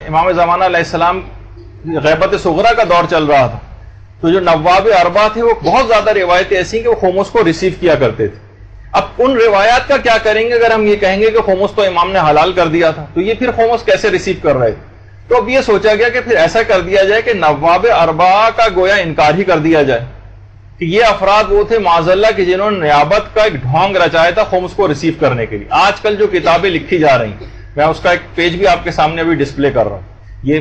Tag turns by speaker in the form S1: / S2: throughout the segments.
S1: امام زمانہ علیہ السلام غیبت صغرا کا دور چل رہا تھا، تو جو نواب اربعہ تھے وہ بہت زیادہ روایتیں ایسی کہ وہ خمس کو ریسیو کیا کرتے تھے. اب ان روایات کا کیا کریں گے اگر ہم یہ کہیں گے کہ خمس تو امام نے حلال کر دیا تھا، تو یہ پھر خمس کیسے ریسیو کر رہے تھے؟ تو اب یہ سوچا گیا کہ پھر ایسا کر دیا جائے کہ نواب اربعہ کا گویا انکار ہی کر دیا جائے کہ یہ افراد وہ تھے معاذ اللہ کہ جنہوں نے نیابت کا ایک ڈھونگ رچایا تھا خمس کو ریسیو کرنے کے لیے. آج کل جو کتابیں لکھی جا رہی ہیں، میں اس کا ایک پیج بھی آپ کے سامنے ابھی ڈسپلے کر رہا ہوں. یہ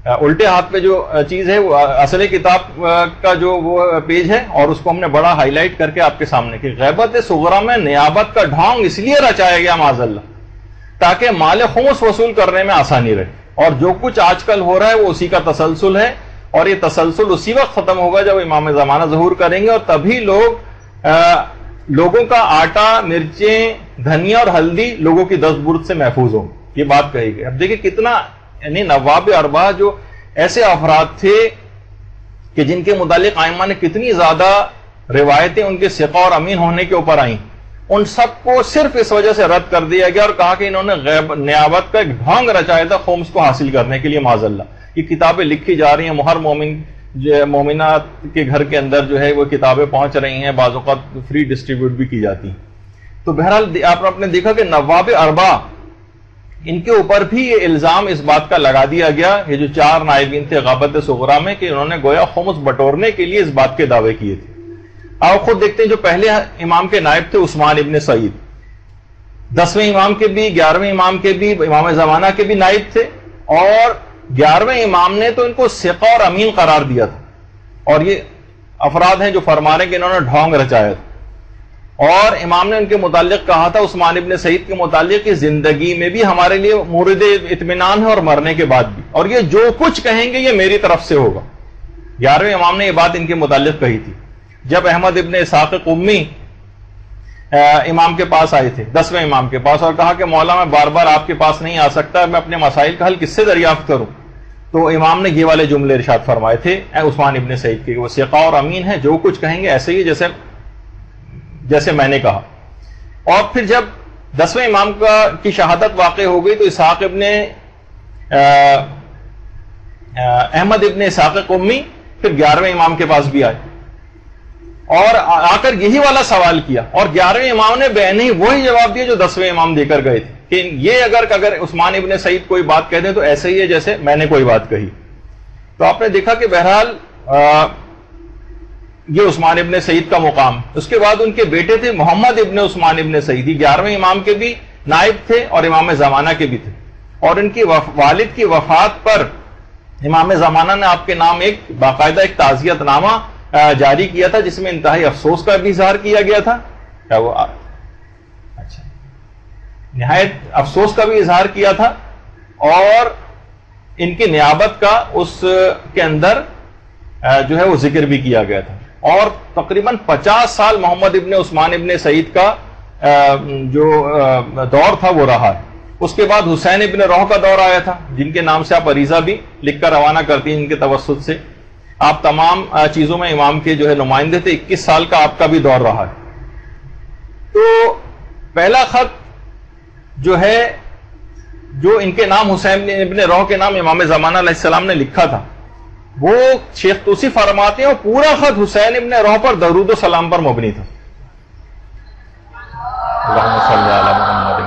S1: الٹے ہاتھ پہ جو چیز ہے وہ اصل کتاب کا جو وہ پیج ہے، اور اس کو ہم نے بڑا ہائی لائٹ کر کے آپ کے سامنے کہ غیبت صغرا میں نیابت کا ڈھونگ اس لیے رچایا گیا معاذ اللہ تاکہ مال خمس وصول کرنے میں آسانی رہے. اور جو کچھ آج کل ہو رہا ہے وہ اسی کا تسلسل ہے، اور یہ تسلسل اسی وقت ختم ہوگا جب امام زمانہ ظہور کریں گے، اور تبھی لوگوں کا آٹا، مرچیں، دھنیا اور ہلدی لوگوں کی دست برد سے محفوظ ہوں. یہ بات کہی گئی. اب دیکھیں کتنا، یعنی نواب اربعہ جو ایسے افراد تھے کہ جن کے متعلق ائمہ نے کتنی زیادہ روایتیں ان کے ثقہ اور امین ہونے کے اوپر آئیں، ان سب کو صرف اس وجہ سے رد کر دیا گیا اور کہا کہ انہوں نے نیابت کا ایک ڈھونگ رچایا تھا خمس کو حاصل کرنے کے لیے معاذ اللہ. یہ کتابیں لکھی جا رہی ہیں، ہر مومنات کے گھر کے اندر جو ہے وہ کتابیں پہنچ رہی ہیں، بعض اوقات فری ڈسٹریبیوٹ بھی کی جاتی ہیں. تو بہرحال آپ نے دیکھا کہ نواب اربعہ ان کے اوپر بھی یہ الزام اس بات کا لگا دیا گیا، یہ جو 4 نائبین تھے غیبت صغرا میں، کہ انہوں نے گویا خمس بٹورنے کے لیے اس بات کے دعوے کیے تھے. آپ خود دیکھتے ہیں جو پہلے امام کے نائب تھے عثمان ابن سعید، 10ویں امام کے بھی، 11ویں امام کے بھی، امام زمانہ کے بھی نائب تھے، اور 11ویں امام نے تو ان کو ثقہ اور امین قرار دیا تھا. اور یہ افراد ہیں جو فرما رہے ہیں کہ انہوں نے ڈھونگ رچایا تھا. اور امام نے ان کے متعلق کہا تھا، عثمان ابن سعید کے متعلق، کہ زندگی میں بھی ہمارے لیے مورد اطمینان ہے اور مرنے کے بعد بھی، اور یہ جو کچھ کہیں گے یہ میری طرف سے ہوگا. 11ویں امام نے یہ بات ان کے متعلق کہی تھی. جب احمد ابن اسحاق قمی امام کے پاس آئے تھے، 10ویں امام کے پاس، اور کہا کہ مولا میں بار بار آپ کے پاس نہیں آ سکتا، میں اپنے مسائل کا حل کس سے دریافت کروں، تو امام نے یہ والے جملے ارشاد فرمائے تھے عثمان ابن سعید کے، وہ ثقہ اور امین ہے، جو کچھ کہیں گے ایسے ہی جیسے میں نے کہا. اور پھر جب 10ویں امام کی شہادت واقع ہو گئی تو اسحاق ابن احمد ابن اسحاق قمی پھر 11ویں امام کے پاس بھی آئے اور آ کر یہی والا سوال کیا، اور 11ویں امام نے بہنی وہی جواب دیا جو 10ویں امام دے کر گئے تھے، کہ یہ اگر عثمان ابن سعید کوئی بات کہہ دیں تو ایسے ہی ہے جیسے میں نے کوئی بات کہی. تو آپ نے دیکھا کہ بہرحال یہ عثمان ابن سعید کا مقام. اس کے بعد ان کے بیٹے تھے محمد ابن عثمان ابن سعید، 11ویں امام کے بھی نائب تھے اور امام زمانہ کے بھی تھے. اور ان کی والد کی وفات پر امام زمانہ نے آپ کے نام ایک باقاعدہ ایک تعزیت نامہ جاری کیا تھا، جس میں انتہائی افسوس کا بھی اظہار کیا گیا تھا. کیا وہ اچھا نہایت افسوس کا بھی اظہار کیا تھا، اور ان کی نیابت کا اس کے اندر جو ہے وہ ذکر بھی کیا گیا تھا. اور تقریباً 50 سال محمد ابن عثمان ابن سعید کا جو دور تھا وہ رہا ہے. اس کے بعد حسین ابن روح کا دور آیا تھا، جن کے نام سے آپ عریضہ بھی لکھ کر روانہ کرتی ہیں، ان کے توسط سے آپ تمام چیزوں میں امام کے جو ہے نمائندے تھے. 21 سال کا آپ کا بھی دور رہا ہے. تو پہلا خط جو ہے جو ان کے نام حسین ابن روح کے نام امام زمانہ علیہ السلام نے لکھا تھا، وہ شیخ توسی فرماتے ہیں اور پورا خط حسین ابن روح پر درود و سلام پر مبنی تھا. اللہم صلی علی محمد.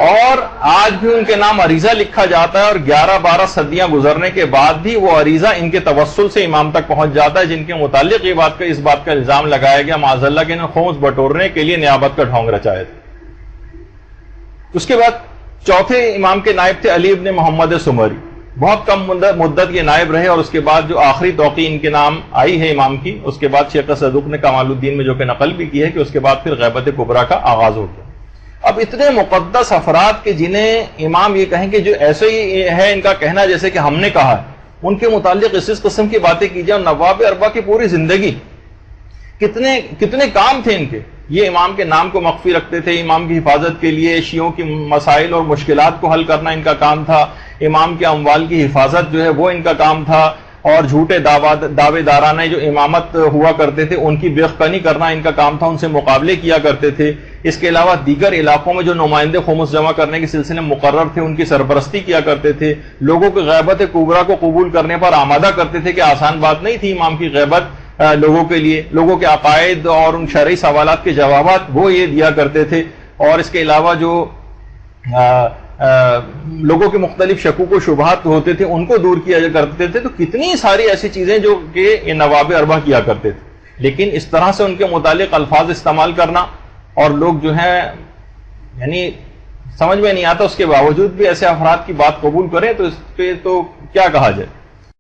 S1: اور آج بھی ان کے نام عریضہ لکھا جاتا ہے، اور 11-12 صدیاں گزرنے کے بعد بھی وہ عریضہ ان کے توسل سے امام تک پہنچ جاتا ہے، جن کے متعلق اس بات کا الزام لگایا گیا معاذ اللہ کہ انہوں نے خمس بٹورنے کے لیے نیابت کا ڈھونگ رچایا تھا. اس کے بعد چوتھے امام کے نائب تھے علی ابن محمد سمری. بہت کم مدت یہ نائب رہے، اور اس کے بعد جو آخری توقیع ان کے نام آئی ہے امام کی، اس کے بعد شیخ صدوق نے کمال الدین میں جو کہ نقل بھی کی ہے کہ اس کے بعد پھر غیبت کبریٰ کا آغاز ہو گیا. اب اتنے مقدس افراد کے جنہیں امام یہ کہیں کہ جو ایسے ہی ہے ان کا کہنا جیسے کہ ہم نے کہا ہے، ان کے متعلق اس قسم کی باتیں کی جائیں. نواب اربعہ کی پوری زندگی کتنے کام تھے ان کے. یہ امام کے نام کو مخفی رکھتے تھے، امام کی حفاظت کے لیے شیعوں کی مسائل اور مشکلات کو حل کرنا ان کا کام تھا، امام کے اموال کی حفاظت جو ہے وہ ان کا کام تھا، اور جھوٹے دعوے دارانہ جو امامت ہوا کرتے تھے ان کی بیخ کنی کرنا ان کا کام تھا، ان سے مقابلے کیا کرتے تھے. اس کے علاوہ دیگر علاقوں میں جو نمائندے خمس جمع کرنے کے سلسلے میں مقرر تھے ان کی سرپرستی کیا کرتے تھے، لوگوں کی غیبت کبریٰ کو قبول کرنے پر آمادہ کرتے تھے کہ آسان بات نہیں تھی امام کی غیبت لوگوں کے لیے، لوگوں کے عقائد اور ان شرعی سوالات کے جوابات وہ یہ دیا کرتے تھے، اور اس کے علاوہ جو لوگوں کے مختلف شکوک و شبہات ہوتے تھے ان کو دور کیا کرتے تھے۔ تو کتنی ساری ایسی چیزیں جو کہ یہ نواب اربع کیا کرتے تھے، لیکن اس طرح سے ان کے متعلق الفاظ استعمال کرنا اور لوگ جو ہیں یعنی سمجھ میں نہیں آتا، اس کے باوجود بھی ایسے افراد کی بات قبول کریں تو اس پہ تو کیا کہا جائے۔